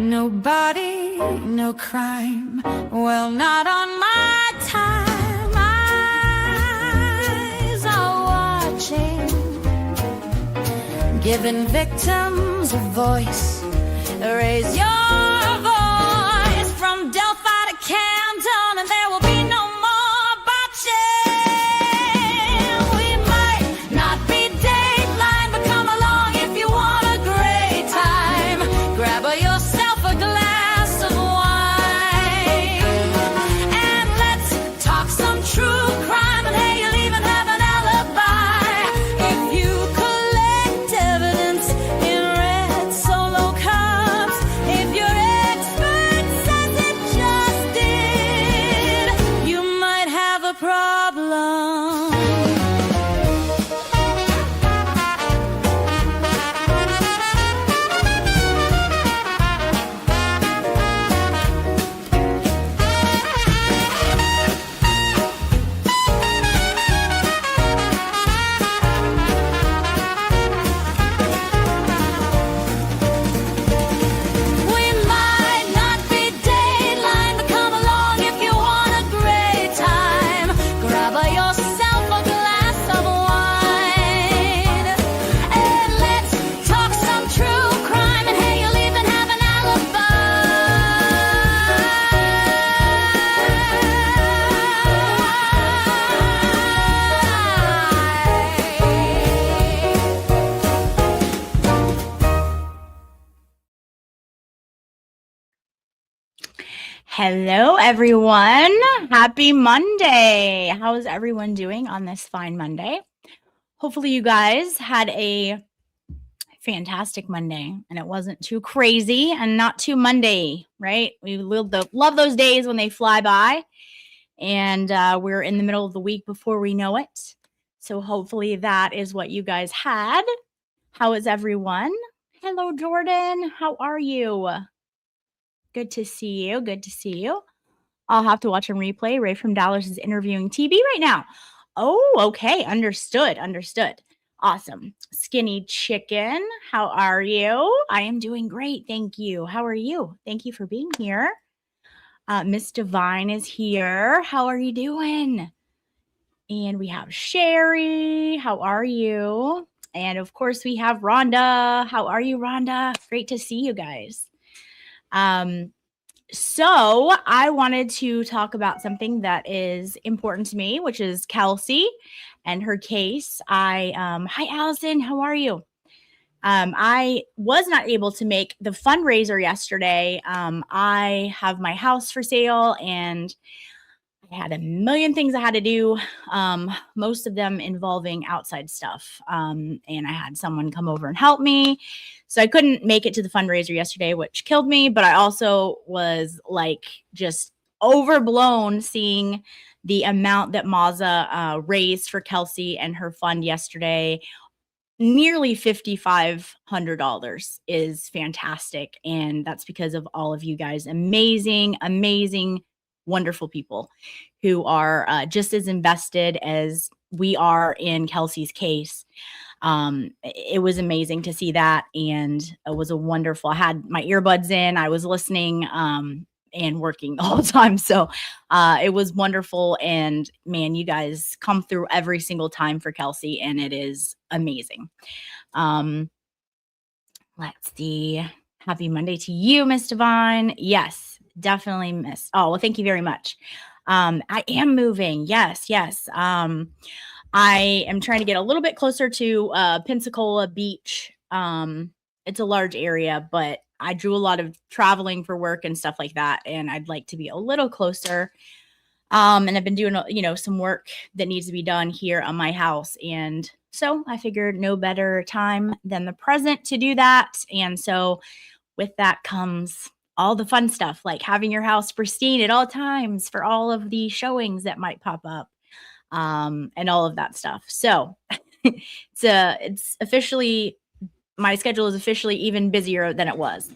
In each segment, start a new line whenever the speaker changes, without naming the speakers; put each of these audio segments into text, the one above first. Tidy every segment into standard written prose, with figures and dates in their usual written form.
Nobody, no crime. Well, not on my time. Eyes are watching, giving victims a voice. Raise your voice from Delphi to Camden, and there will be no more botching. We might not be Dateline, but come along if you want a great time. Grab yourself a glass of wine, and let's talk some true crime. And hey, you'll even have an alibi if you collect evidence in red Solo cups. If your expert says it just did, you might have a problem. We might not be Dateline, but come along if you want a great time. Grab yourself a glass of wine, and let's talk some true crime. And hey, you'll even have an
Hello, everyone. Happy Monday. How is everyone doing on this fine Monday? Hopefully you guys had a fantastic Monday and it wasn't too crazy and not too Monday, right? We love those days when they fly by, and we're in the middle of the week before we know it. So hopefully that is what you guys had. How is everyone? Hello, Jordan. How are you? Good to see you. Good to see you. I'll have to watch a replay. Ray from Dallas is interviewing TB right now. Oh, okay. Understood. Understood. Awesome. Skinny Chicken, how are you? I am doing great. Thank you. How are you? Thank you for being here. Miss Divine is here. How are you doing? And we have Sherry. How are you? And of course, we have Rhonda. How are you, Rhonda? Great to see you guys. So I wanted to talk about something that is important to me, which is Kelsey and her case. Hi, Allison. How are you? I was not able to make the fundraiser yesterday. I have my house for sale and I had a million things I had to do, most of them involving outside stuff. And I had someone come over and help me. So I couldn't make it to the fundraiser yesterday, which killed me. But I also was like just overblown seeing the amount that Maza raised for Kelsey and her fund yesterday. Nearly $5,500 is fantastic. And that's because of all of you guys. Amazing, wonderful people who are just as invested as we are in Kelsey's case. It was amazing to see that. And it was a wonderful, I had my earbuds in, I was listening and working the whole time. So it was wonderful. And man, you guys come through every single time for Kelsey and it is amazing. Let's see. Happy Monday to you, Miss Divine. Yes, definitely miss. Oh, well, thank you very much. I am moving. Yes. I am trying to get a little bit closer to Pensacola Beach. It's a large area, but I do a lot of traveling for work and stuff like that. And I'd like to be a little closer. And I've been doing, some work that needs to be done here on my house. And so I figured no better time than the present to do that. And so with that comes all the fun stuff, like having your house pristine at all times for all of the showings that might pop up, and all of that stuff. So it's officially, my schedule is officially even busier than it was.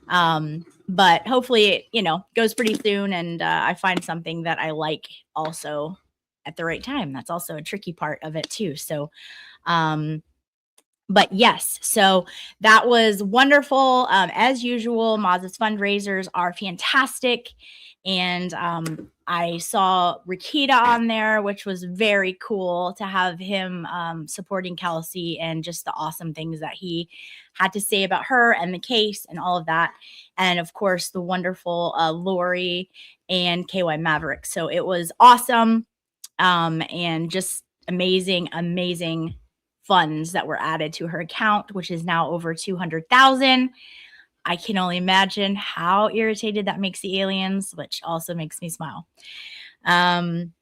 But hopefully it, goes pretty soon and I find something that I like also at the right time. That's also a tricky part of it too. So But yes, so that was wonderful. As usual, Maz's fundraisers are fantastic. And I saw Rikita on there, which was very cool to have him supporting Kelsey and just the awesome things that he had to say about her and the case and all of that. And of course, the wonderful Lori and KY Maverick. So it was awesome and just amazing funds that were added to her account, which is now over 200,000. I can only imagine how irritated that makes the aliens, which also makes me smile. Thank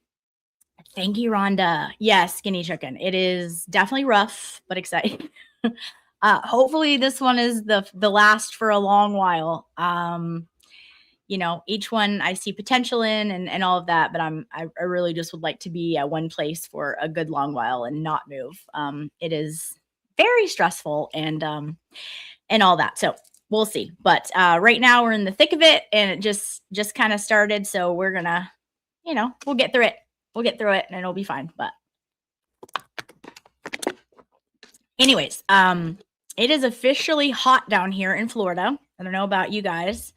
you, Rhonda. Yes, Skinny Chicken. It is definitely rough, but exciting. Hopefully this one is the last for a long while. Each one I see potential in and all of that, but I really just would like to be at one place for a good long while and not move. It is very stressful and all that. So we'll see. But right now we're in the thick of it and it just kind of started. So we're gonna, we'll get through it. We'll get through it and it'll be fine. But anyways, it is officially hot down here in Florida. I don't know about you guys.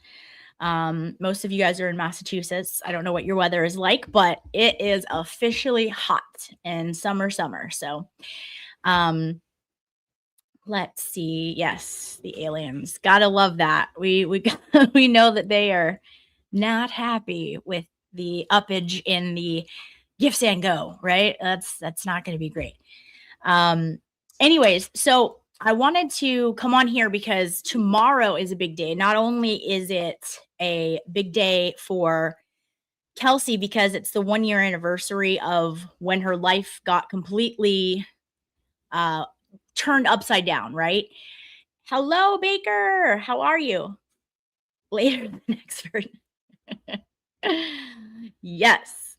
Most of you guys are in Massachusetts. I don't know what your weather is like, but it is officially hot and summer. So, let's see. Yes, the aliens. Gotta love that. We we know that they are not happy with the uppage in the gifts and go, right? That's not going to be great. Anyways, so I wanted to come on here because tomorrow is a big day. Not only is it a big day for Kelsey because it's the 1 year anniversary of when her life got completely turned upside down, right? Hello, Baker. How are you? Later than expert. Yes.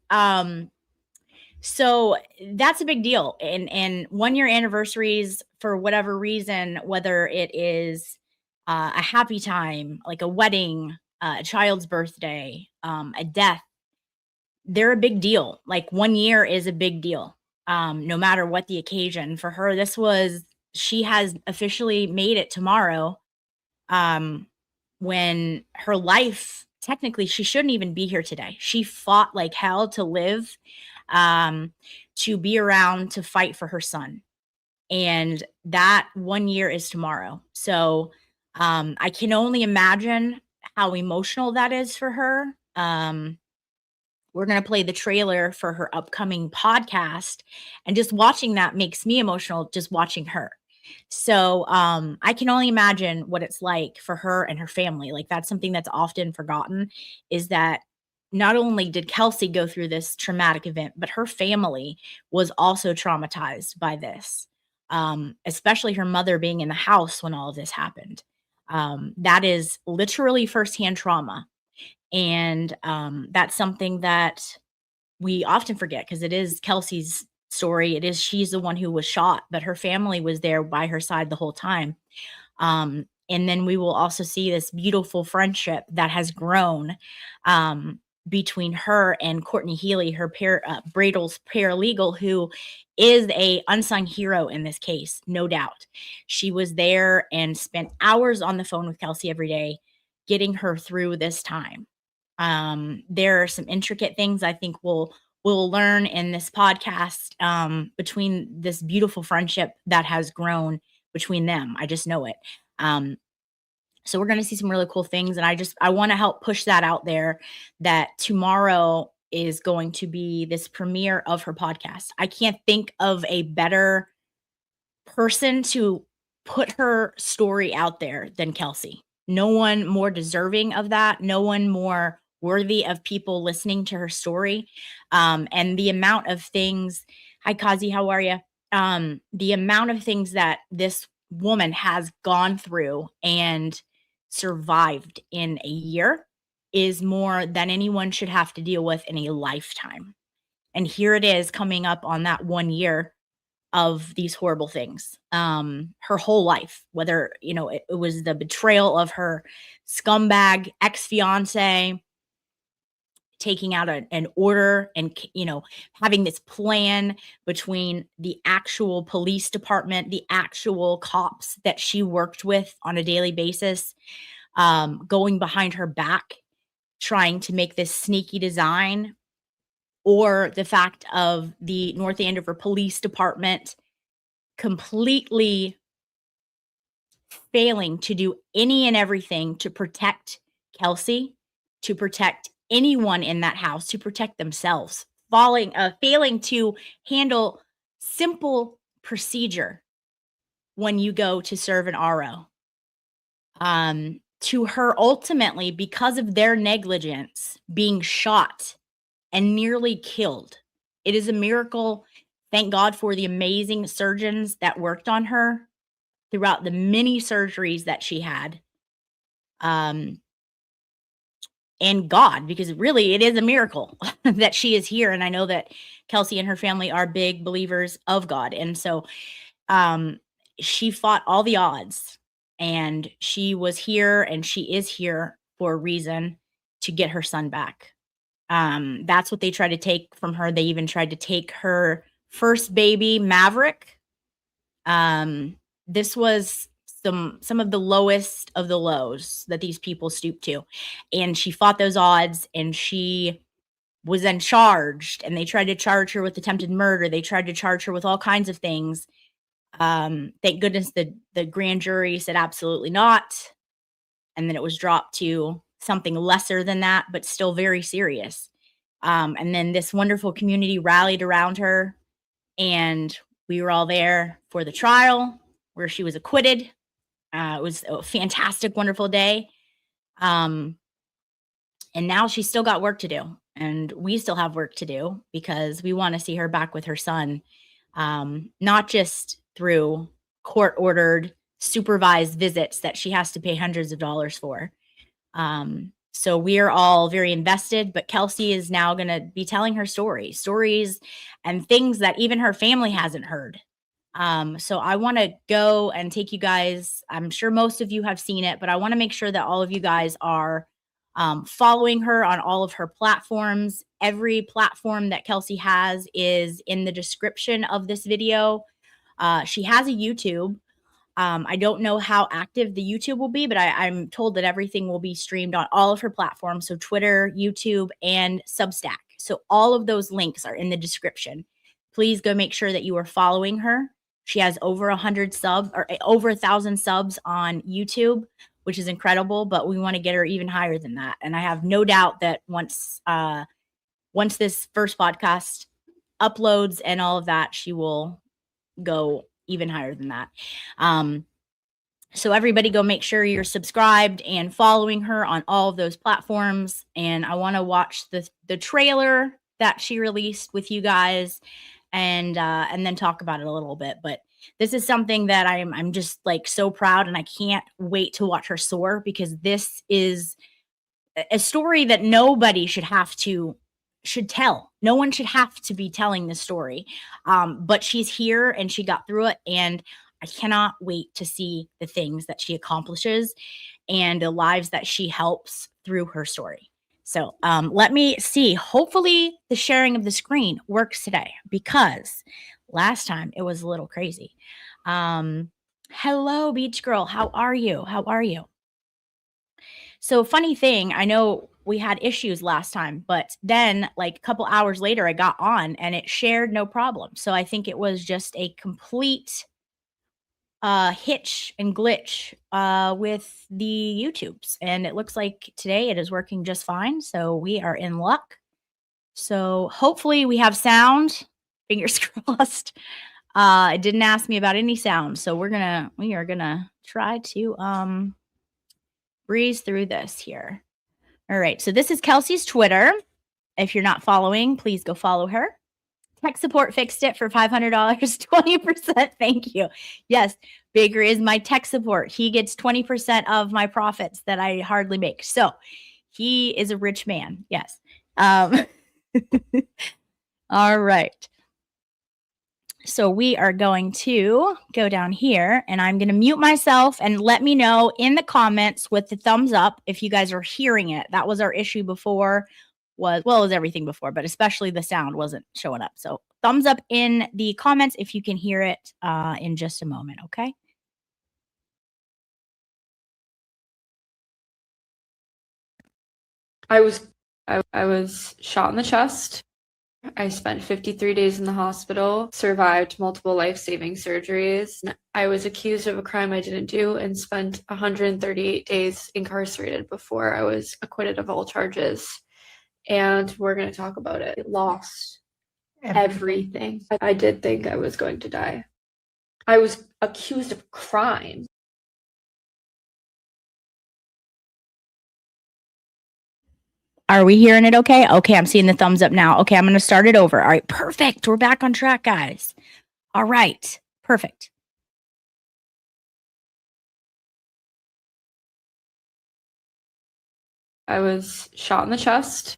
So that's a big deal. And 1 year anniversaries, for whatever reason, whether it is a happy time, like a wedding, a child's birthday, a death, they're a big deal. Like 1 year is a big deal, no matter what the occasion. For her, she has officially made it tomorrow. When her life, technically, she shouldn't even be here today. She fought like hell to live, to be around, to fight for her son. And that 1 year is tomorrow. So I can only imagine how emotional that is for her. We're going to play the trailer for her upcoming podcast. And just watching that makes me emotional, just watching her. So I can only imagine what it's like for her and her family. Like that's something that's often forgotten, is that not only did Kelsey go through this traumatic event, but her family was also traumatized by this, especially her mother being in the house when all of this happened. That is literally firsthand trauma. And that's something that we often forget because it is Kelsey's story. She's the one who was shot, but her family was there by her side the whole time. And then we will also see this beautiful friendship that has grown between her and Courtney Healy, her Bradle's paralegal, who is a unsung hero in this case, no doubt. She was there and spent hours on the phone with Kelsey every day, getting her through this time. There are some intricate things I think we'll learn in this podcast between this beautiful friendship that has grown between them. I just know it. So we're going to see some really cool things. And I want to help push that out there, that tomorrow is going to be this premiere of her podcast. I can't think of a better person to put her story out there than Kelsey. No one more deserving of that. No one more worthy of people listening to her story. And the amount of things, hi Kazi, how are you? The amount of things that this woman has gone through and survived in a year is more than anyone should have to deal with in a lifetime. And here it is coming up on that 1 year of these horrible things. Her whole life, whether, it was the betrayal of her scumbag ex-fiance, taking out an order and, having this plan between the actual police department, the actual cops that she worked with on a daily basis, going behind her back, trying to make this sneaky design, or the fact of the North Andover Police Department completely failing to do any and everything to protect Kelsey, to protect anyone in that house, to protect themselves, failing to handle simple procedure when you go to serve an RO. To her ultimately, because of their negligence, being shot and nearly killed. It is a miracle. Thank God for the amazing surgeons that worked on her throughout the many surgeries that she had. And God, because really it is a miracle that she is here. And I know that Kelsey and her family are big believers of God. And so she fought all the odds, and she was here, and she is here for a reason, to get her son back. That's what they tried to take from her. They even tried to take her first baby, Maverick. This was some of the lowest of the lows that these people stooped to. And she fought those odds, and she was then charged, and they tried to charge her with attempted murder. They tried to charge her with all kinds of things. Thank goodness the grand jury said absolutely not. And then it was dropped to something lesser than that, but still very serious. And then this wonderful community rallied around her, and we were all there for the trial where she was acquitted. It was a fantastic, wonderful day. And now she's still got work to do, and we still have work to do, because we want to see her back with her son, not just through court-ordered, supervised visits that she has to pay hundreds of dollars for. So we are all very invested, but Kelsey is now going to be telling her stories and things that even her family hasn't heard. So I want to go and take you guys. I'm sure most of you have seen it, but I want to make sure that all of you guys are following her on all of her platforms. Every platform that Kelsey has is in the description of this video. She has a YouTube. I don't know how active the YouTube will be, but I'm told that everything will be streamed on all of her platforms. So Twitter, YouTube, and Substack. So all of those links are in the description. Please go make sure that you are following her. She has over 100 subs, or over 1,000 subs on YouTube, which is incredible, but we want to get her even higher than that. And I have no doubt that once this first podcast uploads and all of that, she will go even higher than that. So everybody go make sure you're subscribed and following her on all of those platforms. And I want to watch the trailer that she released with you guys, and then talk about it a little bit. But this is something that I'm just like so proud, and I can't wait to watch her soar, because this is a story that nobody should tell. No one should have to be telling this story. But she's here, and she got through it, and I cannot wait to see the things that she accomplishes and the lives that she helps through her story. So let me see. Hopefully the sharing of the screen works today, because last time it was a little crazy. Hello, Beach Girl. How are you? How are you? So funny thing, I know we had issues last time, but then like a couple hours later, I got on and it shared no problem. So I think it was just a complete hitch and glitch with the YouTubes. And it looks like today it is working just fine. So we are in luck. So hopefully we have sound. Fingers crossed. It didn't ask me about any sound. So we are gonna try to breeze through this here. All right. So this is Kelsey's Twitter. If you're not following, please go follow her. Tech support fixed it for $500, 20%. Thank you. Yes, Baker is my tech support. He gets 20% of my profits that I hardly make. So he is a rich man. Yes. All right. So we are going to go down here, and I'm going to mute myself, and let me know in the comments with the thumbs up if you guys are hearing it. That was our issue before, was, well, it was everything before, but especially the sound wasn't showing up. So thumbs up in the comments if you can hear it in just a moment, okay?
I was shot in the chest. I spent 53 days in the hospital, survived multiple life-saving surgeries. I was accused of a crime I didn't do and spent 138 days incarcerated before I was acquitted of all charges. And we're going to talk about it. I lost everything. I did think I was going to die. I was accused of crime.
Are we hearing it okay? Okay, I'm seeing the thumbs up now. Okay, I'm going to start it over. All right, perfect. We're back on track, guys. All right, perfect.
I was shot in the chest.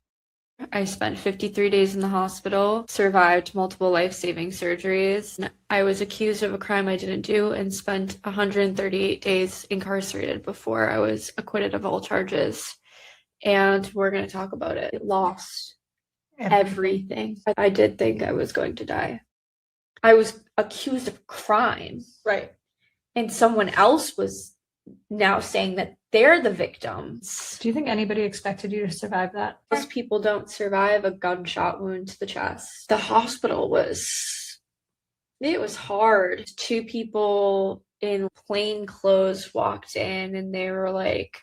I spent 53 days in the hospital, survived multiple life-saving surgeries. I was accused of a crime I didn't do and spent 138 days incarcerated before I was acquitted of all charges. And we're going to talk about it. I lost everything. I did think I was going to die. I was accused of crime.
Right.
And someone else was now saying that they're the victims.
Do you think anybody expected you to survive that?
Most people don't survive a gunshot wound to the chest. The hospital was hard. Two people in plain clothes walked in and they were like,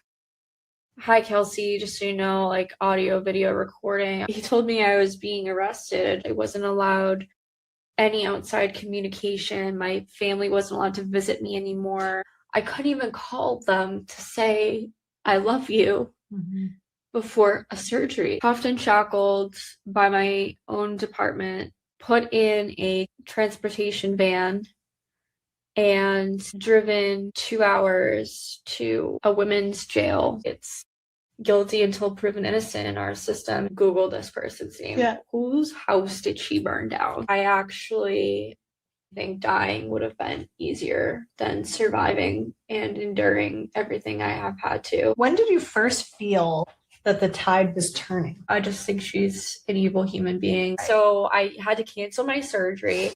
"Hi, Kelsey, just so you know, like audio, video recording." He told me I was being arrested. I wasn't allowed any outside communication. My family wasn't allowed to visit me anymore. I couldn't even call them to say, "I love you," before a surgery. Cuffed and shackled by my own department, put in a transportation van, and driven 2 hours to a women's jail. It's guilty until proven innocent in our system. Google this person's name.
Yeah.
Whose house did she burn down? I actually think dying would have been easier than surviving and enduring everything I have had to.
When did you first feel that the tide was turning?
I just think she's an evil human being. So I had to cancel my surgery.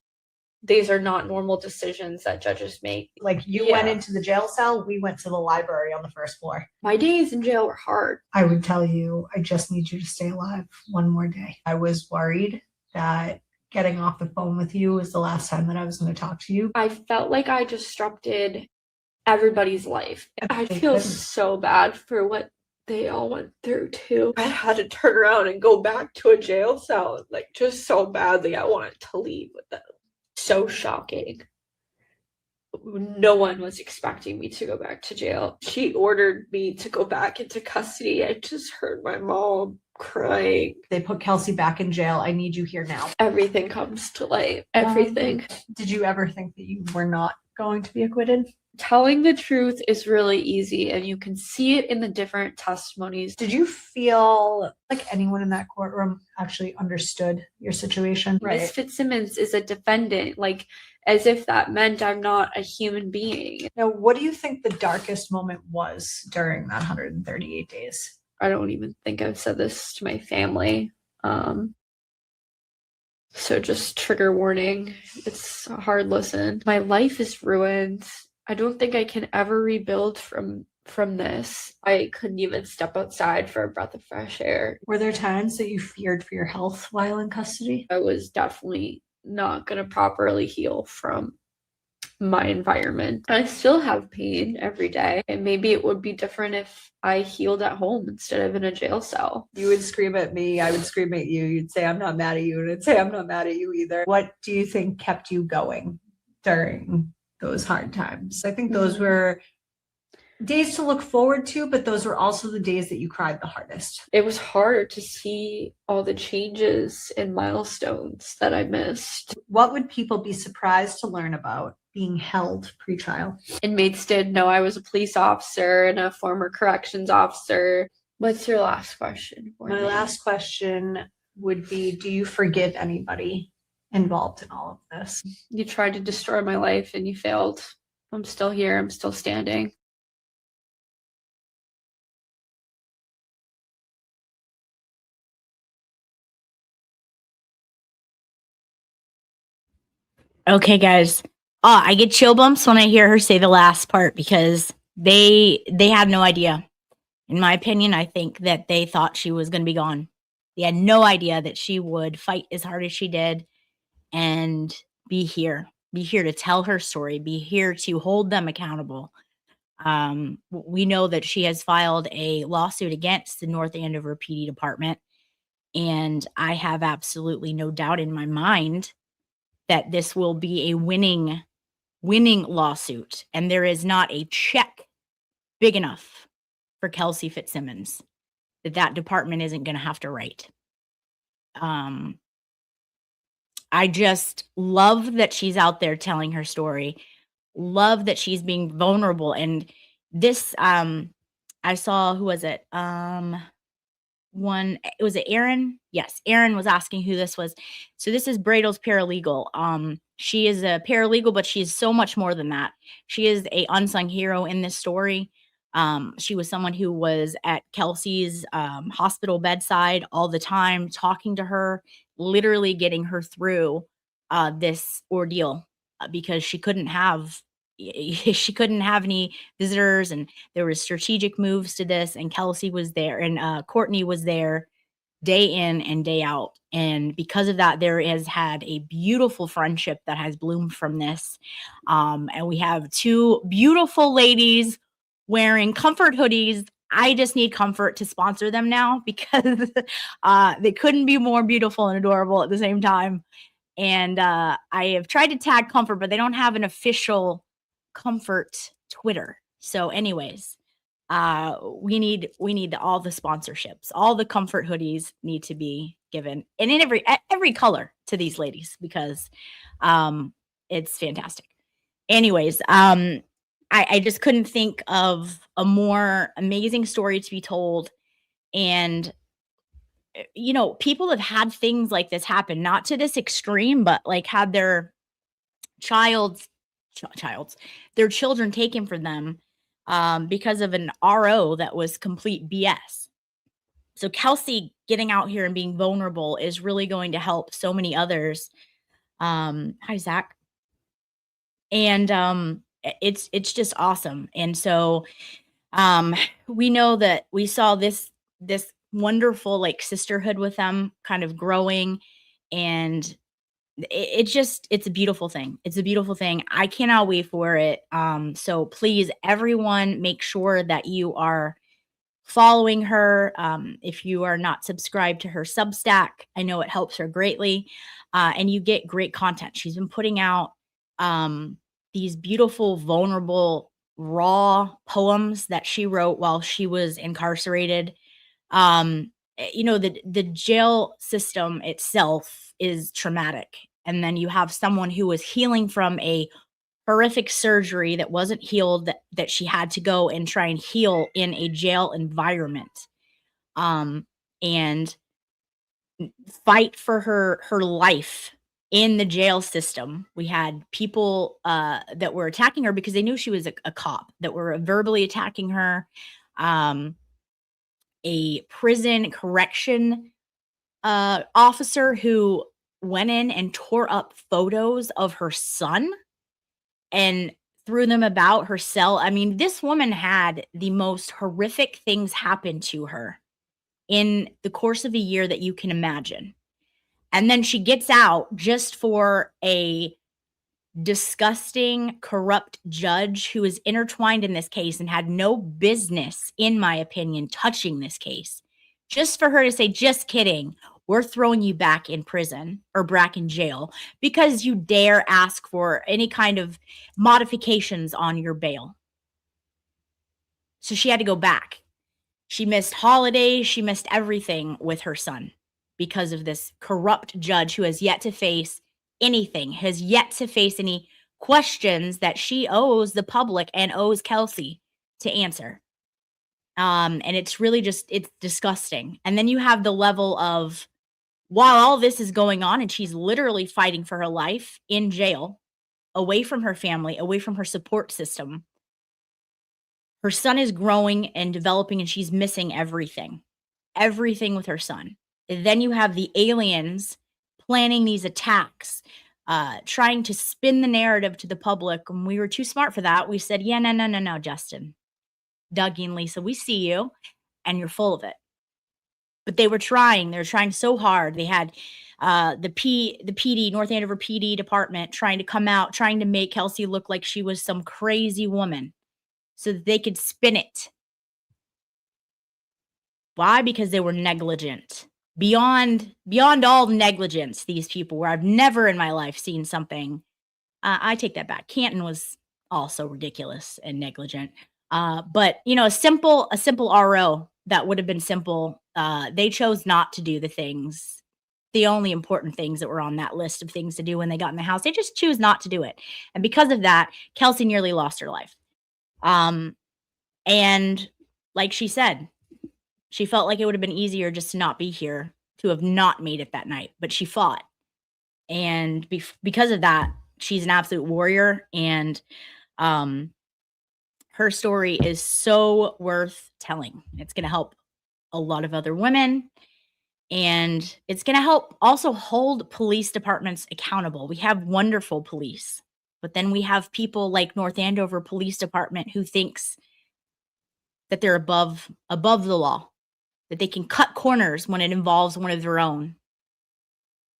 These are not normal decisions that judges make.
Like you went into the jail cell, we went to the library on the first floor.
My days in jail were hard.
I would tell you, I just need you to stay alive one more day. I was worried that getting off the phone with you was the last time that I was going to talk to you.
I felt like I disrupted everybody's life. I feel so bad for what they all went through too. I had to turn around and go back to a jail cell, like just so badly I wanted to leave with them. So shocking. No one was expecting me to go back to jail. She ordered me to go back into custody. I just heard my mom crying.
They put Kelsey back in jail. I need you here now.
Everything comes to light. Everything.
Did you ever think that you were not going to be acquitted?
Telling the truth is really easy, and you can see it in the different testimonies.
Did you feel like anyone in that courtroom actually understood your situation?
Miss Fitzsimmons is a defendant, like as if that meant I'm not a human being.
Now, what do you think the darkest moment was during that 138 days?
I don't even think I've said this to my family. So just trigger warning. It's a hard listen. My life is ruined. I don't think I can ever rebuild from this. I couldn't even step outside for a breath of fresh air.
Were there times that you feared for your health while in custody?
I was definitely not going to properly heal from my environment. I still have pain every day, and maybe it would be different if I healed at home instead of in a jail cell.
You would scream at me, I would scream at you, you'd say I'm not mad at you, and I'd say I'm not mad at you either. What do you think kept you going during those hard times? I think those were days to look forward to, but those were also the days that you cried the hardest.
It was hard to see all the changes and milestones that I missed.
What would people be surprised to learn about being held pre-trial?
Inmates did know I was a police officer and a former corrections officer. What's your last question for me?
My last question would be, do you forgive anybody involved in all of this?
You tried to destroy my life and you failed. I'm still here. I'm still standing.
Okay, guys. I get chill bumps when I hear her say the last part because they had no idea. In my opinion, I think that they thought she was going to be gone. They had no idea that she would fight as hard as she did and be here to tell her story, be here to hold them accountable. We know that she has filed a lawsuit against the North Andover PD department, and I have absolutely no doubt in my mind that this will be a winning lawsuit, and there is not a check big enough for Kelsey Fitzsimmons that department isn't going to have to write. I just love that she's out there telling her story. Love that she's being vulnerable. And this, I saw, who was it? Was it Aaron? Yes, Aaron was asking who this was. So this is Bradel's paralegal. She is a paralegal, but she is so much more than that. She is a unsung hero in this story. She was someone who was at Kelsey's hospital bedside all the time, talking to her, literally getting her through this ordeal because she couldn't have any visitors, and there was strategic moves to this, and Kelsey was there, and Courtney was there day in and day out. And because of that, there has had a beautiful friendship that has bloomed from this. And we have two beautiful ladies wearing comfort hoodies. I just need Comfort to sponsor them now because they couldn't be more beautiful and adorable at the same time. And I have tried to tag Comfort, but they don't have an official Comfort Twitter. So anyways, we need all the sponsorships. All the Comfort hoodies need to be given, and in every color to these ladies, because it's fantastic. Anyways, I just couldn't think of a more amazing story to be told. And people have had things like this happen, not to this extreme, but like had their their children taken from them because of an RO that was complete BS. So Kelsey getting out here and being vulnerable is really going to help so many others. Hi, Zach. And it's just awesome. And so we know that we saw this wonderful like sisterhood with them kind of growing, and it's a beautiful thing. It's a beautiful thing. I cannot wait for it. So please, everyone, make sure that you are following her. If you are not subscribed to her Substack, I know it helps her greatly. And you get great content. She's been putting out these beautiful, vulnerable, raw poems that she wrote while she was incarcerated. The jail system itself is traumatic. And then you have someone who was healing from a horrific surgery that wasn't healed, that she had to go and try and heal in a jail environment. And fight for her life in the jail system. We had people that were attacking her because they knew she was a cop, that were verbally attacking her. A prison correction officer who went in and tore up photos of her son and threw them about her cell. I mean, this woman had the most horrific things happen to her in the course of a year that you can imagine. And then she gets out just for a disgusting, corrupt judge who is intertwined in this case and had no business, in my opinion, touching this case. Just for her to say, just kidding, we're throwing you back in prison or back in jail because you dare ask for any kind of modifications on your bail. So she had to go back. She missed holidays. She missed everything with her son because of this corrupt judge who has yet to face anything, has yet to face any questions that she owes the public and owes Kelsey to answer. And it's really just, it's disgusting. And then you have the level of, while all this is going on and she's literally fighting for her life in jail, away from her family, away from her support system, her son is growing and developing and she's missing everything with her son. And then you have the aliens planning these attacks, trying to spin the narrative to the public. And we were too smart for that. We said, yeah, no, Justin, Dougie and Lisa, we see you and you're full of it. But they were trying so hard. They had the PD, North Andover PD department trying to come out, trying to make Kelsey look like she was some crazy woman so that they could spin it. Why? Because they were negligent. Beyond all negligence, these people were. I've never in my life seen something. I take that back. Canton was also ridiculous and negligent. But a simple RO that would have been simple. They chose not to do the only important things that were on that list of things to do when they got in the house. They just choose not to do it. And because of that, Kelsey nearly lost her life. And like she said, she felt like it would have been easier just to not be here, to have not made it that night, but she fought. And because of that, she's an absolute warrior. And her story is so worth telling. It's going to help a lot of other women. And it's going to help also hold police departments accountable. We have wonderful police, but then we have people like North Andover Police Department who thinks that they're above the law, that they can cut corners when it involves one of their own,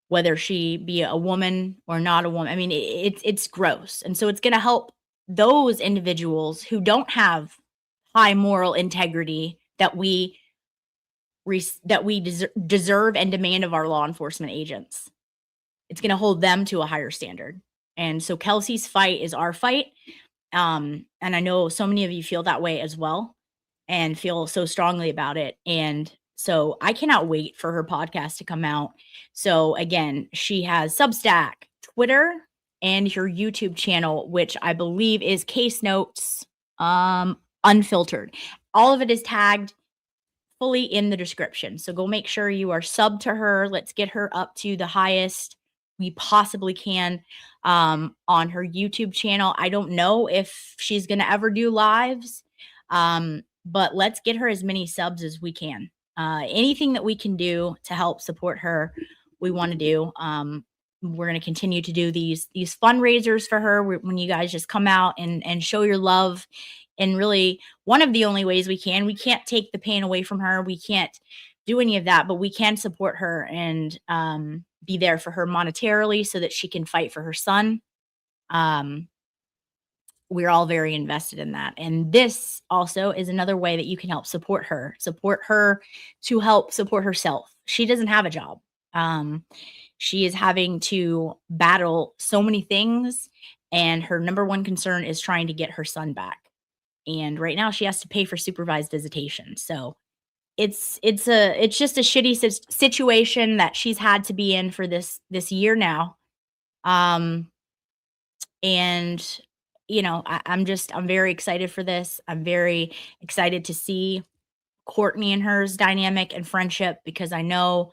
whether she be a woman or not a woman. I mean, it's gross. And so it's going to help those individuals who don't have high moral integrity that we deserve and demand of our law enforcement agents. It's going to hold them to a higher standard. And so Kelsey's fight is our fight. And I know so many of you feel that way as well and feel so strongly about it. And so I cannot wait for her podcast to come out. So again, she has Substack, Twitter, and her YouTube channel, which I believe is Case Notes Unfiltered. All of it is tagged fully in the description. So go make sure you are subbed to her. Let's get her up to the highest we possibly can on her YouTube channel. I don't know if she's going to ever do lives, but let's get her as many subs as we can. Anything that we can do to help support her, we want to do. We're going to continue to do these fundraisers for her when you guys just come out and show your love. And really, one of the only ways we can't take the pain away from her. We can't do any of that, but we can support her and be there for her monetarily so that she can fight for her son. We're all very invested in that. And this also is another way that you can help support her to help support herself. She doesn't have a job. She is having to battle so many things, and her number one concern is trying to get her son back. And right now she has to pay for supervised visitation. So it's just a shitty situation that she's had to be in for this year now. And I'm very excited for this. I'm very excited to see Courtney and hers dynamic and friendship, because I know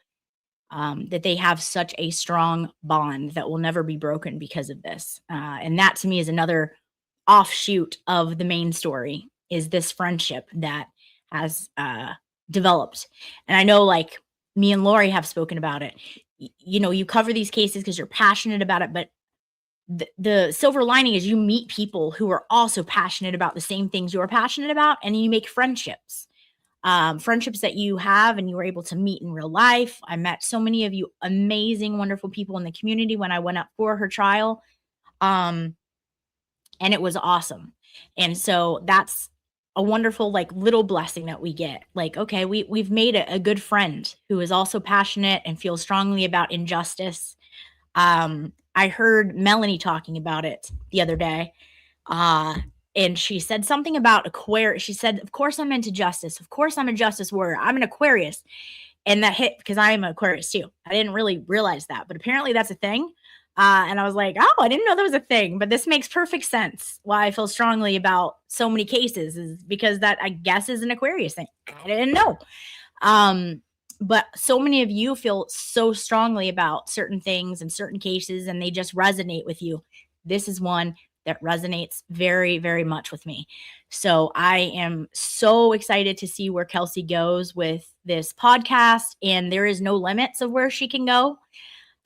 that they have such a strong bond that will never be broken because of this. And that to me is another offshoot of the main story, is this friendship that has developed. And I know, like, me and Lori have spoken about it. You cover these cases because you're passionate about it, but the silver lining is you meet people who are also passionate about the same things you're passionate about, and you make friendships. Friendships that you have and you were able to meet in real life. I met so many of you amazing, wonderful people in the community when I went up for her trial. And it was awesome. And so that's a wonderful, like, little blessing that we get. Like, okay, we've made a good friend who is also passionate and feels strongly about injustice. I heard Melanie talking about it the other day. And she said something about Aquarius. She said, of course I'm into justice. Of course I'm a justice warrior. I'm an Aquarius. And that hit because I am an Aquarius too. I didn't really realize that, but apparently that's a thing. And I was like, oh, I didn't know that was a thing, but this makes perfect sense. Why I feel strongly about so many cases is because that, I guess, is an Aquarius thing. I didn't know. But so many of you feel so strongly about certain things and certain cases, and they just resonate with you. This is one that resonates very, very much with me. So I am so excited to see where Kelsey goes with this podcast, and there is no limits of where she can go.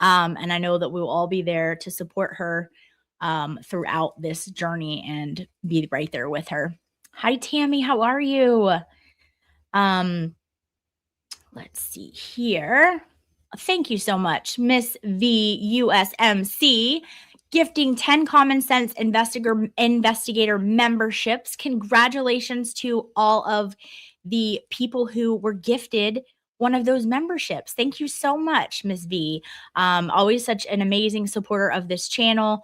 And I know that we will all be there to support her throughout this journey and be right there with her. Hi, Tammy. How are you? Let's see here. Thank you so much, Miss VUSMC, gifting 10 Common Sense Investigator memberships. Congratulations to all of the people who were gifted one of those memberships. Thank you so much, Miss V. Always such an amazing supporter of this channel.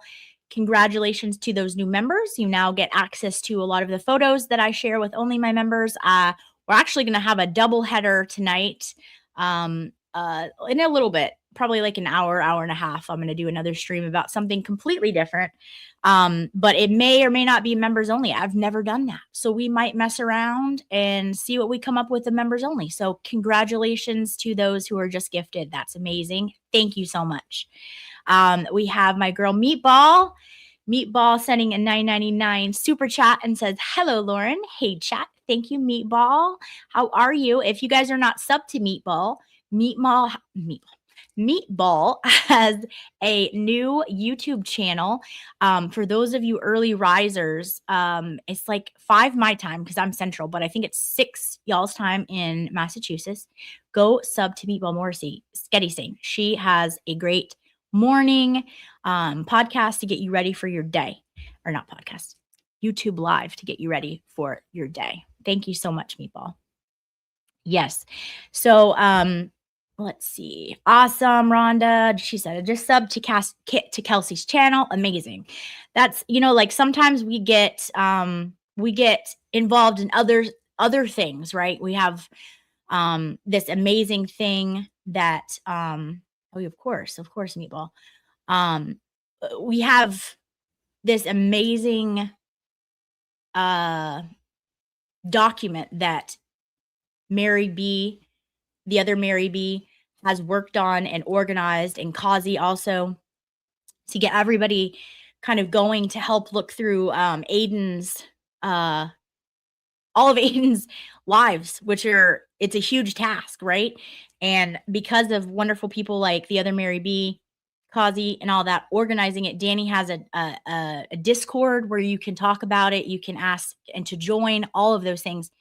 Congratulations to those new members. You now get access to a lot of the photos that I share with only my members. We're actually going to have a double header tonight in a little bit, probably like an hour and a half. I'm going to do another stream about something completely different. But it may or may not be members only. I've never done that. So we might mess around and see what we come up with the members only. So congratulations to those who are just gifted. That's amazing. Thank you so much. We have my girl Meatball. Meatball sending a $9.99 super chat and says, hello, Lauren. Hey, chat. Thank you, Meatball. How are you? If you guys are not subbed to Meatball has a new YouTube channel. For those of you early risers, it's like 5 my time because I'm central, but I think it's 6 y'all's time in Massachusetts. Go sub to Meatball Morrissey. Sketty Sing. She has a great morning podcast to get you ready for your day. Or not podcast, YouTube live to get you ready for your day. Thank you so much, Meatball. Yes. So let's see. Awesome, Rhonda. She said, I just subbed to Kelsey's channel. Amazing. That's, like sometimes we get involved in other things, right? We have this amazing thing that of course, Meatball. We have this amazing document that Mary B, the other Mary B, has worked on and organized, and Kazi also, to get everybody kind of going to help look through Aiden's all of Aiden's lives, it's a huge task, right? And because of wonderful people like the other Mary B, Kazi, and all that organizing it, Danny has a Discord where you can talk about it. You can ask and to join all of those things.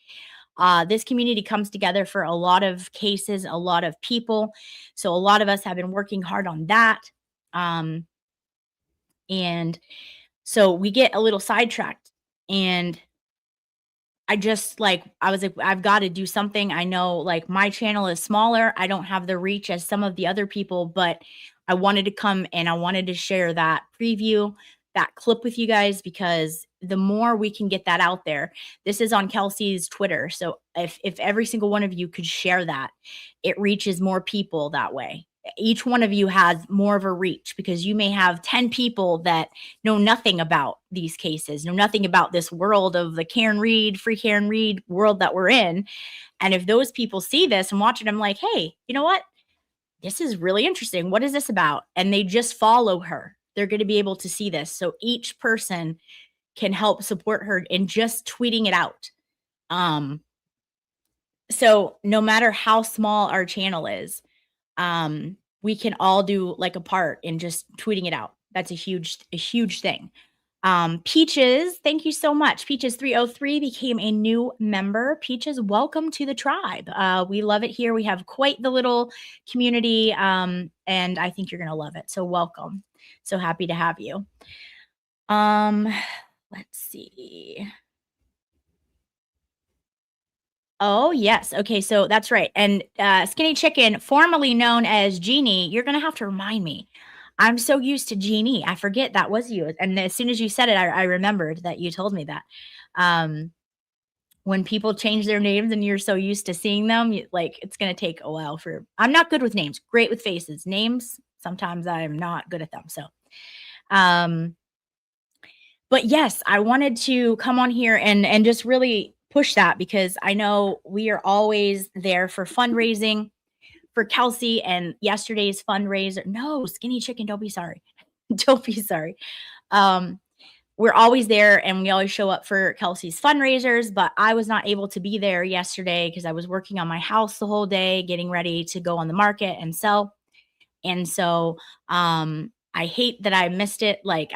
This community comes together for a lot of cases, a lot of people. So a lot of us have been working hard on that. And so we get a little sidetracked, and I was like, I've got to do something. I know like my channel is smaller. I don't have the reach as some of the other people, but I wanted to come and I wanted to share that preview, that clip with you guys, because the more we can get that out there, this is on Kelsey's Twitter. So if every single one of you could share that, it reaches more people that way. Each one of you has more of a reach, because you may have 10 people that know nothing about these cases, know nothing about this world of the free Karen Reed world that we're in. And if those people see this and watch it, I'm like, hey, you know what? This is really interesting. What is this about? And they just follow her. They're going to be able to see this. So each person can help support her in just tweeting it out. So no matter how small our channel is, we can all do like a part in just tweeting it out. That's a huge thing. Peaches, thank you so much. Peaches 303 became a new member. Peaches, welcome to the tribe. We love it here. We have quite the little community, and I think you're going to love it. So welcome. So happy to have you. Let's see. Oh, yes. Okay, so that's right. And Skinny Chicken, formerly known as Jeannie, you're going to have to remind me. I'm so used to Jeannie. I forget that was you. And as soon as you said it, I remembered that you told me that. When people change their names and you're so used to seeing them, it's going to take a while I'm not good with names, great with faces. Names, sometimes I'm not good at them. So, but yes, I wanted to come on here and just really push that, because I know we are always there for fundraising for Kelsey, and yesterday's fundraiser. No, Skinny Chicken, don't be sorry. Don't be sorry. We're always there, and we always show up for Kelsey's fundraisers, but I was not able to be there yesterday because I was working on my house the whole day, getting ready to go on the market and sell. And so I hate that I missed it. Like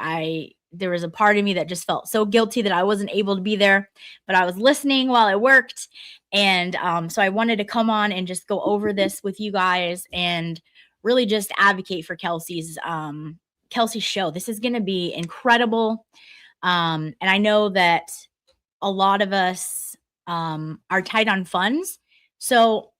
there was a part of me that just felt so guilty that I wasn't able to be there, but I was listening while I worked. And so I wanted to come on and just go over this with you guys and really just advocate for Kelsey's show. This is going to be incredible. And I know that a lot of us are tight on funds. So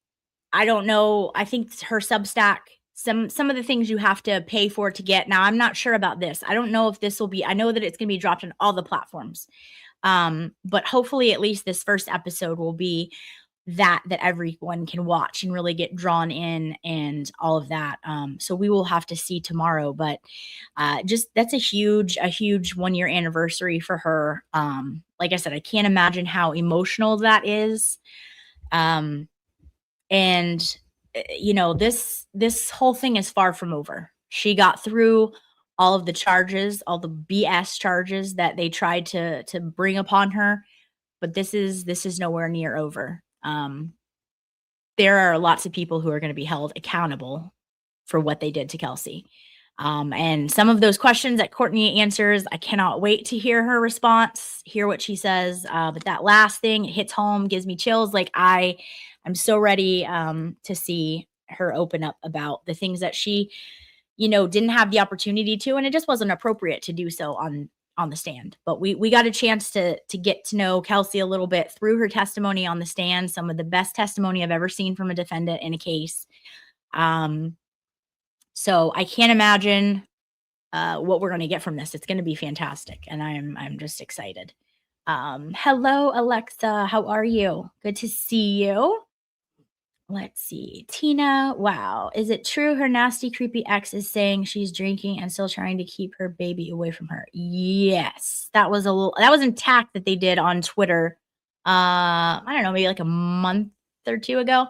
I don't know. I think her Substack, some of the things you have to pay for to get. Now, I'm not sure about this. I don't know if this will be, I know that it's going to be dropped on all the platforms. But hopefully at least this first episode will be that everyone can watch and really get drawn in and all of that. So we will have to see tomorrow, but just that's a huge 1 year anniversary for her. Like I said, I can't imagine how emotional that is. And you know, this whole thing is far from over. She got through all of the charges, all the BS charges that they tried to bring upon her, but this is nowhere near over. There are lots of people who are going to be held accountable for what they did to Kelsey. And some of those questions that Courtney answers, I cannot wait to hear her response, hear what she says. But that last thing, it hits home, gives me chills. Like I'm so ready to see her open up about the things that she, you know, didn't have the opportunity to, and it just wasn't appropriate to do so on the stand. But we got a chance to get to know Kelsey a little bit through her testimony on the stand, some of the best testimony I've ever seen from a defendant in a case. So I can't imagine what we're going to get from this. It's going to be fantastic, and I'm just excited. Hello, Alexa. How are you? Good to see you. Let's see. Tina, wow. Is it true her nasty, creepy ex is saying she's drinking and still trying to keep her baby away from her? Yes. That was an attack that they did on Twitter. I don't know, maybe like a month or two ago.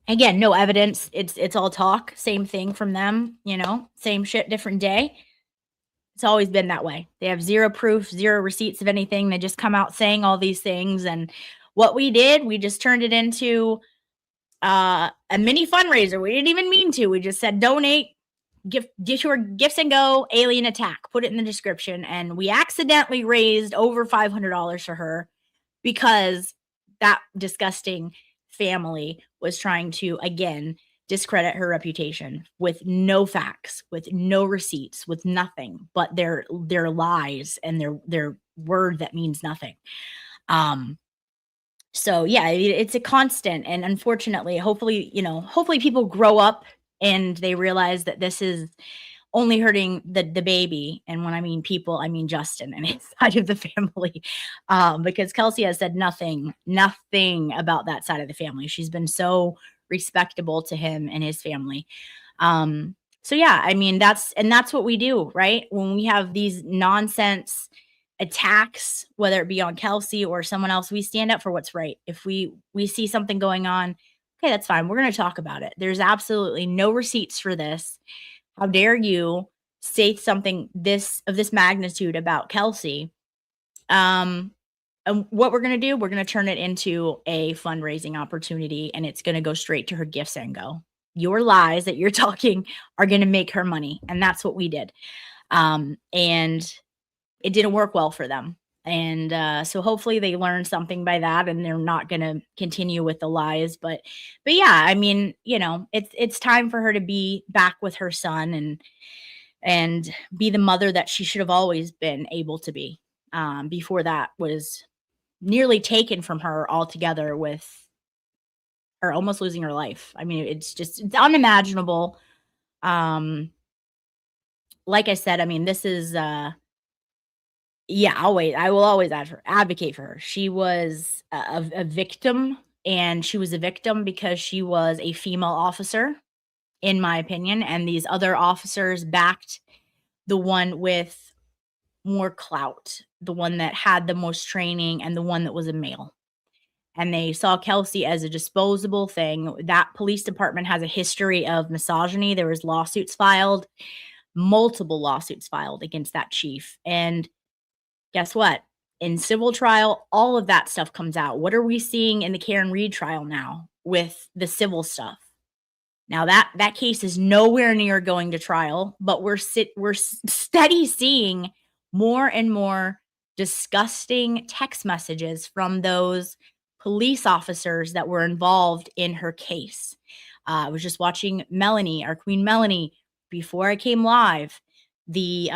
Again, no evidence. It's all talk. Same thing from them, you know, same shit, different day. It's always been that way. They have zero proof, zero receipts of anything. They just come out saying all these things. And what we did, we just turned it into a mini fundraiser. We didn't even mean to. We just said, donate, get your gifts and go, alien attack. Put it in the description. And we accidentally raised over $500 for her because that disgusting family was trying to, again, discredit her reputation with no facts, with no receipts, with nothing but their lies and their word that means nothing. So yeah, it's a constant, and unfortunately, hopefully people grow up and they realize that this is only hurting the baby. And when I mean people, I mean Justin and his side of the family, because Kelsey has said nothing about that side of the family. She's been so respectable to him and his family. So yeah, I mean, that's what we do, right? When we have these nonsense attacks, whether it be on Kelsey or someone else, we stand up for what's right. If we see something going on, okay, that's fine. We're going to talk about it. There's absolutely no receipts for this. How dare you say something of this magnitude about Kelsey? And what we're going to do, we're going to turn it into a fundraising opportunity, and it's going to go straight to her gifts and go. Your lies that you're talking are going to make her money. And that's what we did. And it didn't work well for them. And so hopefully they learned something by that, and they're not going to continue with the lies. But yeah, I mean, you know, it's time for her to be back with her son and be the mother that she should have always been able to be, before that was nearly taken from her altogether, with her almost losing her life. I mean, it's unimaginable. Like I said, I mean, this is, yeah, I will always advocate for her. She was a victim, and she was a victim because she was a female officer, in my opinion. And these other officers backed the one with more clout, the one that had the most training, and the one that was a male. And they saw Kelsey as a disposable thing. That police department has a history of misogyny. There was multiple lawsuits filed against that chief. And guess what? In civil trial, all of that stuff comes out. What are we seeing in the Karen Reed trial now with the civil stuff? Now that case is nowhere near going to trial, but we're steady seeing more and more disgusting text messages from those police officers that were involved in her case. I was just watching Melanie, our Queen Melanie, before I came live. The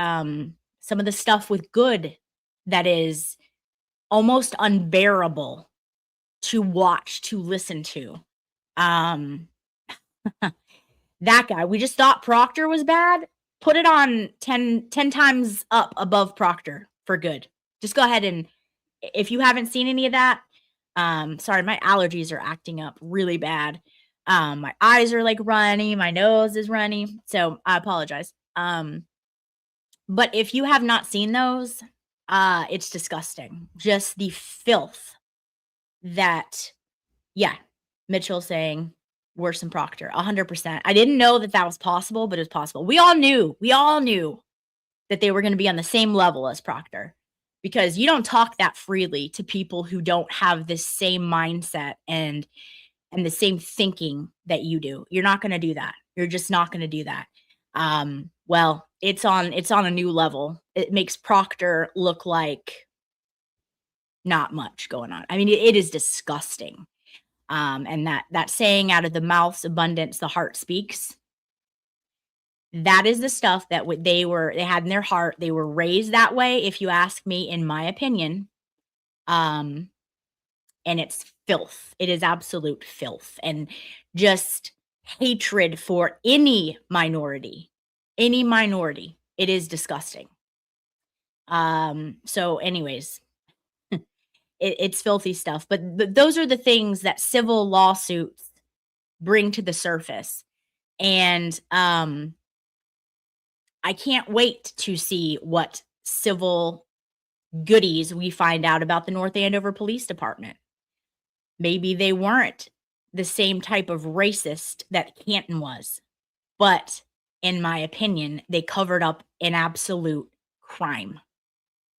some of the stuff with Good that is almost unbearable to watch, to listen to. That guy, we just thought Proctor was bad. Put it on 10 times up above Proctor for Good. Just go ahead and, if you haven't seen any of that, sorry, my allergies are acting up really bad. My eyes are like runny, my nose is runny, so I apologize. But if you have not seen those, it's disgusting. Just the filth that, yeah, Mitchell saying worse than Proctor, 100%. I didn't know that was possible, but it was possible. We all knew that they were going to be on the same level as Proctor, because you don't talk that freely to people who don't have the same mindset and the same thinking that you do. You're not going to do that. You're just not going to do that. Well, it's on a new level. It makes Proctor look like not much going on. I mean, it is disgusting. And that saying, out of the mouth's abundance, the heart speaks. That is the stuff that they had in their heart. They were raised that way, if you ask me, in my opinion. And it's filth. It is absolute filth, and just hatred for any minority. It is disgusting. So anyways, it's filthy stuff, but those are the things that civil lawsuits bring to the surface. And I can't wait to see what civil goodies we find out about the North Andover Police Department. Maybe they weren't the same type of racist that Canton was, but in my opinion, they covered up an absolute crime.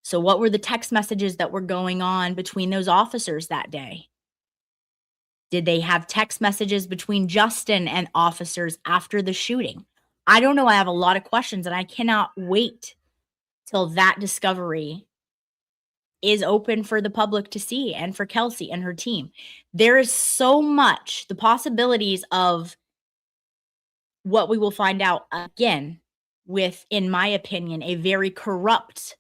So what were the text messages that were going on between those officers that day? Did they have text messages between Justin and officers after the shooting? I don't know. I have a lot of questions, and I cannot wait till that discovery is open for the public to see, and for Kelsey and her team. There is so much, the possibilities of what we will find out again with, in my opinion, a very corrupt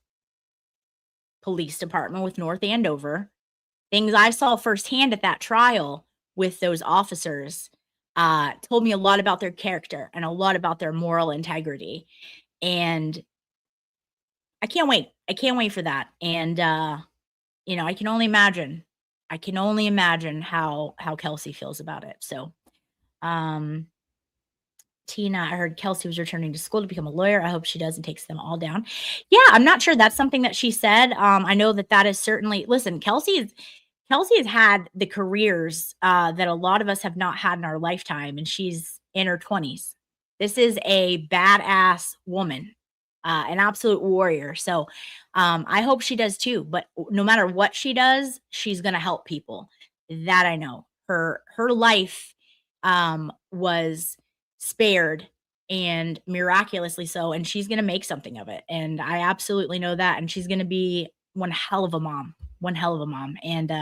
police department with North Andover. Things I saw firsthand at that trial with those officers told me a lot about their character and a lot about their moral integrity. And I can't wait. I can't wait for that. And, you know, I can only imagine how Kelsey feels about it. So, Tina, I heard Kelsey was returning to school to become a lawyer. I hope she does and takes them all down. Yeah, I'm not sure that's something that she said. I know that is certainly, listen, Kelsey has had the careers that a lot of us have not had in our lifetime, and she's in her 20s. This is a badass woman, an absolute warrior. So I hope she does too. But no matter what she does, she's going to help people. That I know. Her life was spared, and miraculously so, and she's going to make something of it. And I absolutely know that. And she's going to be one hell of a mom. And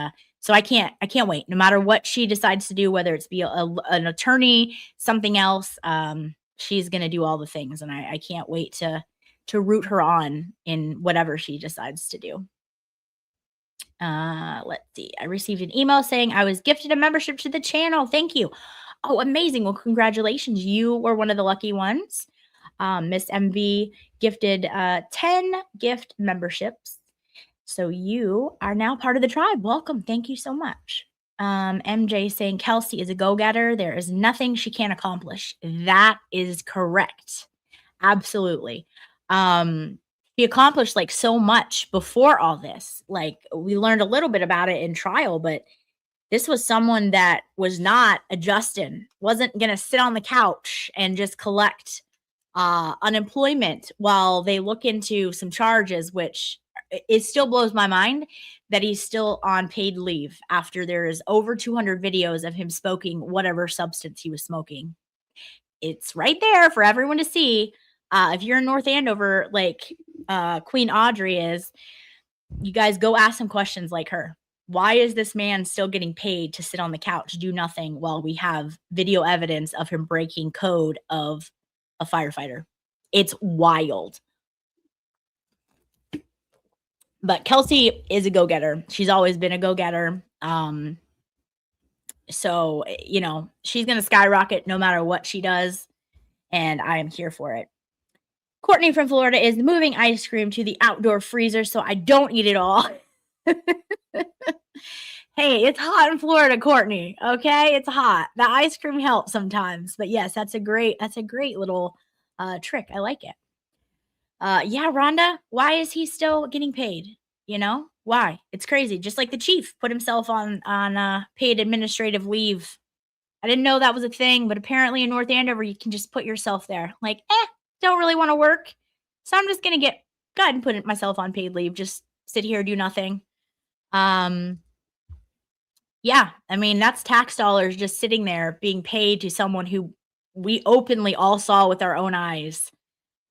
so I can't wait. No matter what she decides to do, whether it's be an attorney, something else, she's going to do all the things. And I can't wait to root her on in whatever she decides to do. Let's see. I received an email saying I was gifted a membership to the channel. Thank you. Oh, amazing. Well, congratulations. You were one of the lucky ones. Miss MV gifted 10 gift memberships. So you are now part of the tribe. Welcome. Thank you so much. MJ saying Kelsey is a go-getter. There is nothing she can't accomplish. That is correct. Absolutely. She accomplished like so much before all this. Like, we learned a little bit about it in trial, but this was someone that was not a Justin, wasn't going to sit on the couch and just collect unemployment while they look into some charges, which it still blows my mind that he's still on paid leave after there is over 200 videos of him smoking whatever substance he was smoking. it's right there for everyone to see. If you're in North Andover, like Queen Audrey is, you guys go ask some questions like her. Why is this man still getting paid to sit on the couch, do nothing, while we have video evidence of him breaking code of a firefighter? It's wild. But Kelsey is a go-getter. She's always been a go-getter. So, you know, she's going to skyrocket no matter what she does. And I am here for it. Courtney from Florida is moving ice cream to the outdoor freezer so I don't eat it all. Hey, it's hot in Florida, Courtney. Okay, it's hot. The ice cream helps sometimes, but yes, that's a great little trick. I like it. Yeah, Rhonda, why is he still getting paid? You know why? It's crazy. Just like the chief put himself on paid administrative leave. I didn't know that was a thing, but apparently in North Andover, you can just put yourself there. Like, don't really want to work, so I'm just gonna go ahead and put myself on paid leave. Just sit here, do nothing. Yeah, I mean, that's tax dollars just sitting there being paid to someone who we openly all saw with our own eyes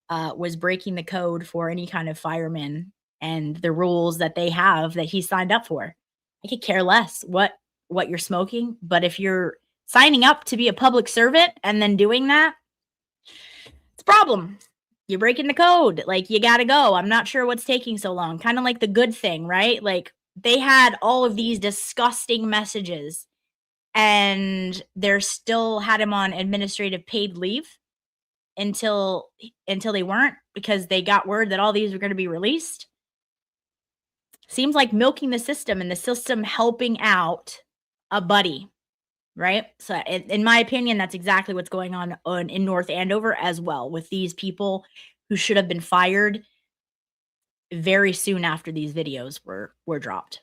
was breaking the code for any kind of fireman and the rules that they have that he signed up for. I could care less what you're smoking, but if you're signing up to be a public servant and then doing that, it's a problem. You're breaking the code. Like, you got to go. I'm not sure what's taking so long. Kind of like the good thing, right? Like, they had all of these disgusting messages and they're still had him on administrative paid leave until they weren't, because they got word that all these were going to be released. Seems like milking the system, and the system helping out a buddy, right? So in my opinion, that's exactly what's going on in North Andover as well, with these people who should have been fired very soon after these videos were dropped.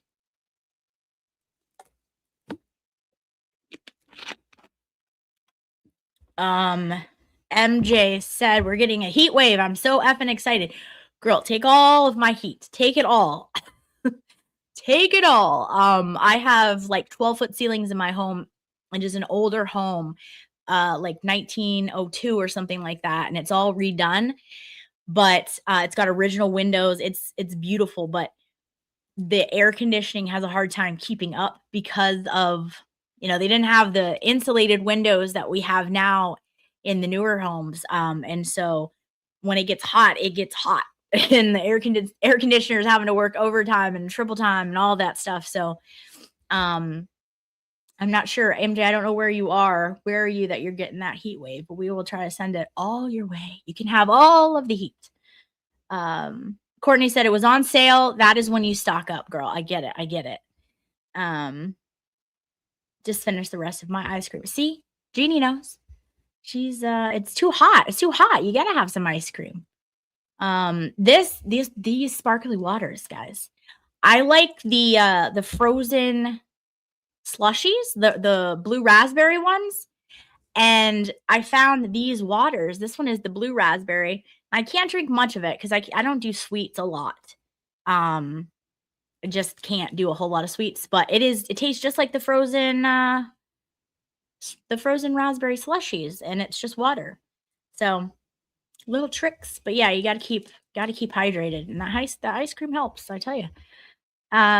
MJ said, we're getting a heat wave. I'm so effing excited. Girl, take all of my heat. Take it all. Take it all. I have like 12-foot ceilings in my home. It is an older home, like 1902 or something like that, and it's all redone. But it's got original windows. It's beautiful, but the air conditioning has a hard time keeping up because of, you know, they didn't have the insulated windows that we have now in the newer homes. And so when it gets hot, and the air conditioner is having to work overtime and triple time and all that stuff. So I'm not sure, MJ, I don't know where you are. Where are you that you're getting that heat wave? But we will try to send it all your way. You can have all of the heat. Courtney said it was on sale. That is when you stock up, girl. I get it. Just finish the rest of my ice cream. See, Jeannie knows. She's it's too hot. You gotta have some ice cream. These sparkly waters, guys. I like the frozen slushies, the blue raspberry ones. And I found these waters. This one is the blue raspberry. I can't drink much of it because I don't do sweets a lot. I just can't do a whole lot of sweets, but it tastes just like the frozen raspberry slushies, and it's just water. So little tricks, but yeah, you got to keep hydrated, and the ice cream helps, I tell you.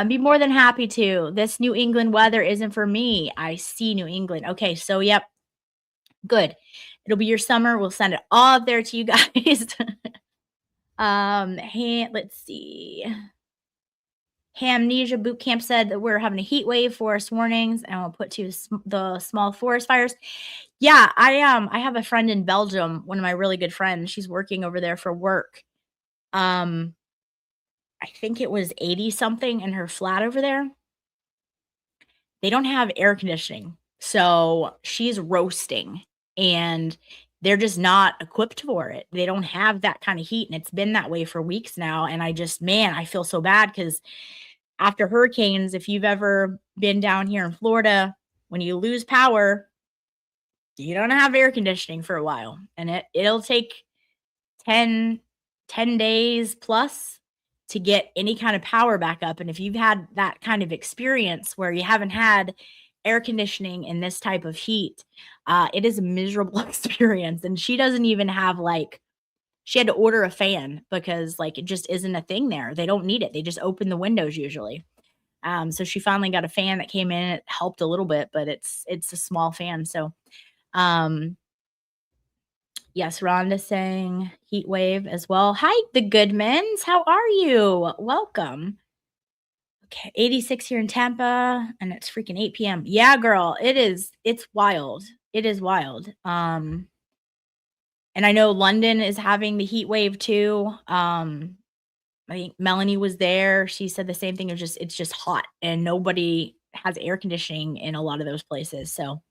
Be more than happy to. This New England weather isn't for me. I see New England. Okay, so yep. Good. It'll be your summer. We'll send it all up there to you guys. Hey, let's see. Hamnesia Boot Camp said that we're having a heat wave, forest warnings, and we'll put to the small forest fires. Yeah, I have a friend in Belgium, one of my really good friends. She's working over there for work. I think it was 80 something in her flat over there. They don't have air conditioning, so she's roasting, and they're just not equipped for it. They don't have that kind of heat, and it's been that way for weeks now. And I feel so bad because after hurricanes, if you've ever been down here in Florida, when you lose power, you don't have air conditioning for a while, and it'll take 10 days plus to get any kind of power back up. And if you've had that kind of experience where you haven't had air conditioning in this type of heat, it is a miserable experience. And she doesn't even have like, she had to order a fan because like it just isn't a thing there. They don't need it. They just open the windows usually. So she finally got a fan that came in. It helped a little bit, but it's a small fan. So, yes, Rhonda saying heat wave as well. Hi, the Goodmans. How are you? Welcome. Okay, 86 here in Tampa, and it's freaking 8 p.m. Yeah, girl, it's wild. It is wild. And I know London is having the heat wave too. I think Melanie was there. She said the same thing. It's just hot, and nobody has air conditioning in a lot of those places. So,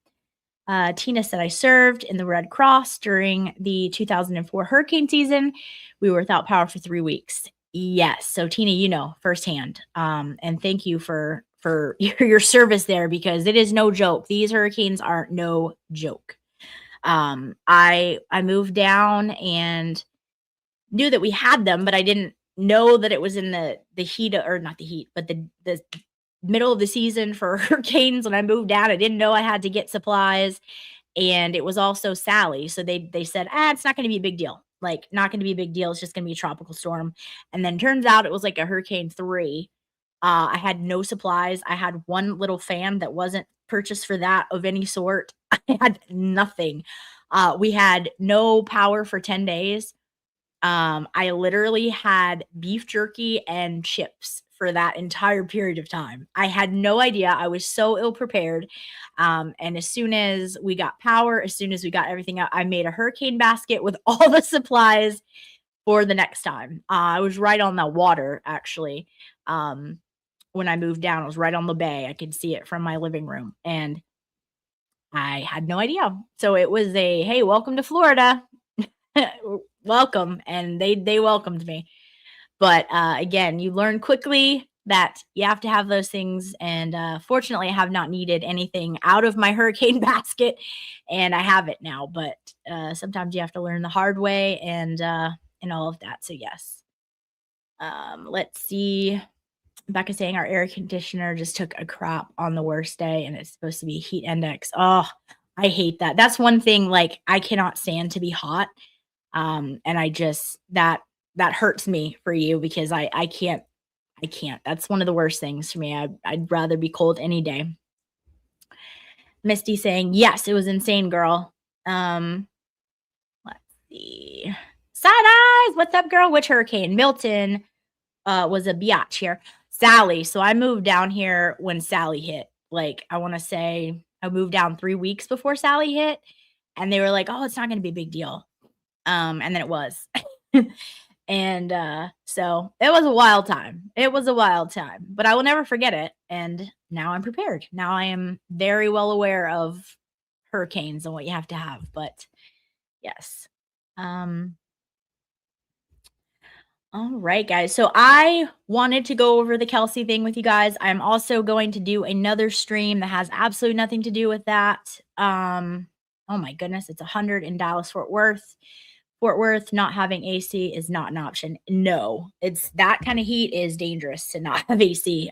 Tina said, I served in the Red Cross during the 2004 hurricane season. We were without power for 3 weeks. Yes. So Tina, you know, firsthand. And thank you for your service there, because it is no joke. These hurricanes are no joke. I moved down and knew that we had them, but I didn't know that it was in the heat, or not the heat, but the middle of the season for hurricanes. When I moved down, I didn't know I had to get supplies, and it was also Sally. So they said, it's not going to be a big deal. Like, not going to be a big deal. It's just going to be a tropical storm. And then turns out it was like a Hurricane 3. I had no supplies. I had one little fan that wasn't purchased for that of any sort. I had nothing. We had no power for 10 days. I literally had beef jerky and chips for that entire period of time. I had no idea. I was so ill prepared. And as soon as we got power, as soon as we got everything out, I made a hurricane basket with all the supplies for the next time. I was right on the water, actually. When I moved down, I was right on the bay. I could see it from my living room, and I had no idea. So it was hey, welcome to Florida. Welcome. And they welcomed me. But again, you learn quickly that you have to have those things. And fortunately, I have not needed anything out of my hurricane basket, and I have it now. But sometimes you have to learn the hard way, and all of that. So yes. Let's see. Becca saying our air conditioner just took a crap on the worst day, and it's supposed to be heat index. Oh, I hate that. That's one thing. Like, I cannot stand to be hot. And I just, that hurts me for you, because I can't. That's one of the worst things for me. I'd rather be cold any day. Misty saying, yes, it was insane, girl. Let's see. Side eyes. What's up, girl? Which hurricane? Milton was a biatch here. Sally. So I moved down here when Sally hit. Like, I want to say I moved down 3 weeks before Sally hit, and they were like, oh, it's not going to be a big deal. And then it was. And so it was a wild time. It was a wild time, but I will never forget it. And now I'm prepared. Now I am very well aware of hurricanes and what you have to have. But yes. All right, guys. So I wanted to go over the Kelsey thing with you guys. I'm also going to do another stream that has absolutely nothing to do with that. Oh my goodness, it's 100 in Dallas, Fort Worth. Fort Worth not having AC is not an option. No, it's that kind of heat is dangerous to not have AC.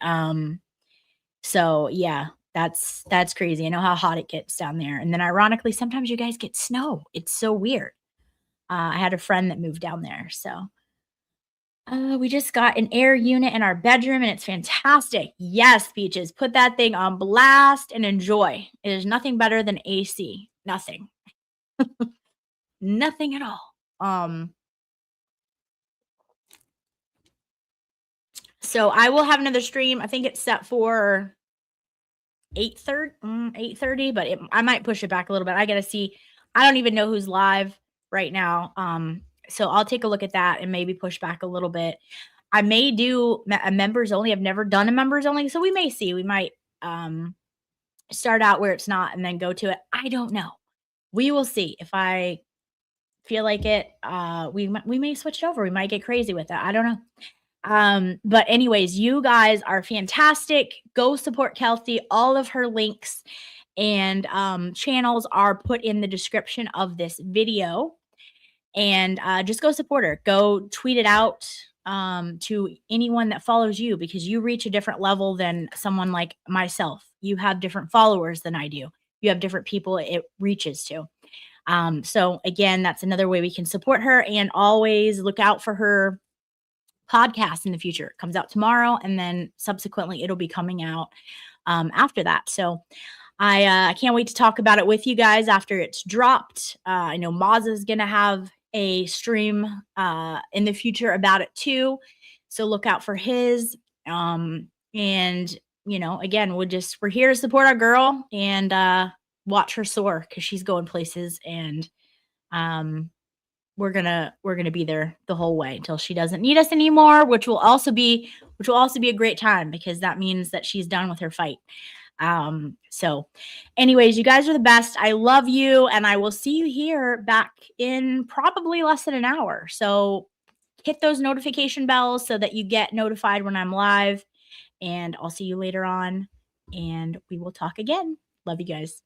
So yeah, that's crazy. I know how hot it gets down there. And then ironically, sometimes you guys get snow. It's so weird. I had a friend that moved down there. So we just got an air unit in our bedroom, and it's fantastic. Yes, Peaches, put that thing on blast and enjoy. It is nothing better than AC. Nothing. Nothing at all. So I will have another stream. I think it's set for 8:30, but I might push it back a little bit. I got to see. I don't even know who's live right now. So I'll take a look at that and maybe push back a little bit. I may do a members only. I've never done a members only, so we may see. We might start out where it's not and then go to it. I don't know. We will see. If I feel like it, we may switch it over. We might get crazy with it. I don't know. But anyways, you guys are fantastic. Go support Kelsey. All of her links and channels are put in the description of this video. And just go support her. Go tweet it out. to anyone that follows you, because you reach a different level than someone like myself. You have different followers than I do. You have different people it reaches to. So again, that's another way we can support her, and always look out for her podcast in the future. It comes out tomorrow, and then subsequently it'll be coming out after that. So I can't wait to talk about it with you guys after it's dropped. I know Moz is going to have a stream in the future about it too. So look out for his. And, you know, again, we're here to support our girl and watch her soar, because she's going places, and we're gonna be there the whole way until she doesn't need us anymore, which will also be a great time, because that means that she's done with her fight. So anyways, you guys are the best. I love you, and I will see you here back in probably less than an hour. So hit those notification bells so that you get notified when I'm live, and I'll see you later on, and we will talk again. Love you guys.